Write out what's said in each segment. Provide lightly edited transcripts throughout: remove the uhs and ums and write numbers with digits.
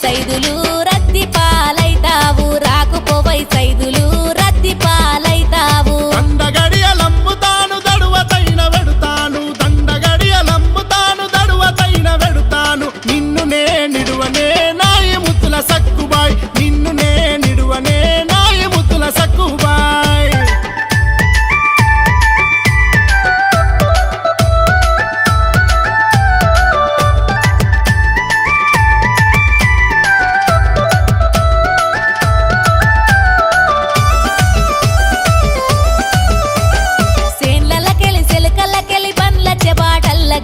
సైదులు రద్ది పాలైతావు రాకుపోవై సైదులు రద్ది పాలైతావు దండగడియలమ్ముతాను దడువతైన వెడుతాను దండగడియలమ్ముతాను దడువతైన వెడుతాను నిన్ను నే నిడువనే నాయి ముత్తుల సక్కుబాయ్ నిన్ను నే నిడువనే నాయి ముత్తుల సక్కుబాయ్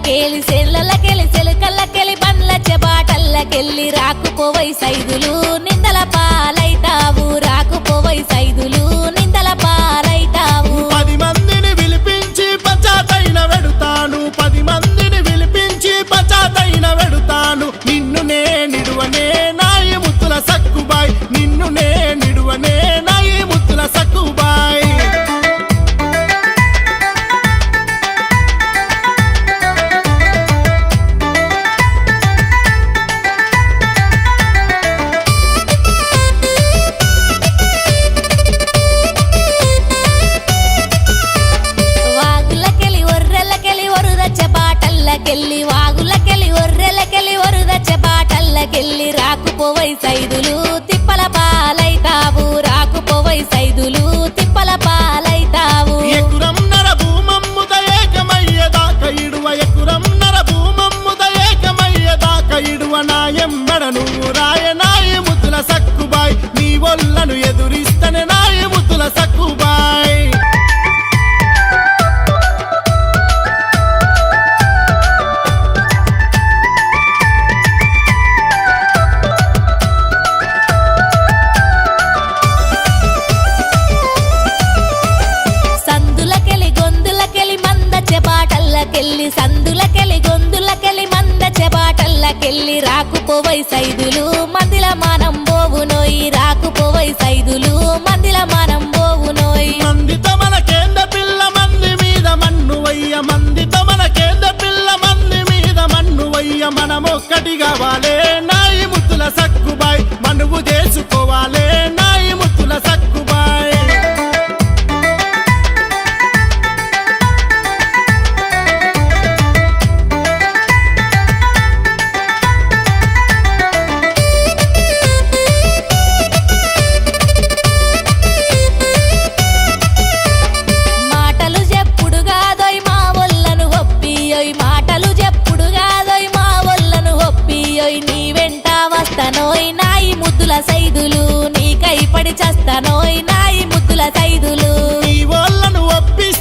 కేలి సెల్లలకెలి సెలకల్లకెలి బండ్ల చెబాటల్లకెళ్ళి రాకుపోవై సైదులు నిందల పాలైతావు రాకుపోవై సైదులు నిందల పాలైతావు 10 మందిని పిలిపించి పచాతైన వెడుతాను 10 మందిని పిలిపించి పచాతైన వెడుతాను నిన్ను నే నిడువనే నాయి ముత్తుల సక్కుబాయ్ నిన్ను నే నిడువనే నాయి ముత్తుల సక్కుబాయ్ కెళ్ళి వాగులకెళ్ళి ఒర్రెలకెళ్ళి ఒరుదచ్చ బాటల్లకెళ్ళి రాకుపోవై సైదులు తిప్పల పాలైతావు రాకుపోవై సైదులు తిప్పల పాలైతావు ఎకురం నర భూమమ్ముద ఏకమయ్యదాక ఇడువ ఎకురం నర భూమమ్ముద ఏకమయ్యదాక ఇడువ నాయెంబడ నువ్వు రాయ నాయి ముద్దుల సక్కుబాయ్ నీ ఒళ్ళను ఎదురిస్తనే నాయి ముద్దుల సక్కుబాయ్ కెళ్ళి సందులకెళ్ళి గొందులకెళ్ళి మంద చెబాటల్లకెళ్ళి రాకుపోవై సైదులు మందిల మానం బోవునోయి రాకుపోవై సైదులు మందిల మానం బోవునోయి మందితో మన కేంద్ర పిల్ల మంది మీద మన్ను వయ్య మందితో మన కేంద్ర పిల్ల మంది మీద మన్ను వయ్య మనమొక్కటి కావాలే నాయి ముత్తుల సక్కుబాయ్ మనువు చేసుకోవాలే నాయి ముత్తుల సక్కుబాయ్ వస్తనోయ్ నాయి ముద్దుల సైదులు నీకై పడి చస్తనోయ్ నాయి ముద్దుల సైదులు నీ వాళ్ళను ఒప్పిస్తే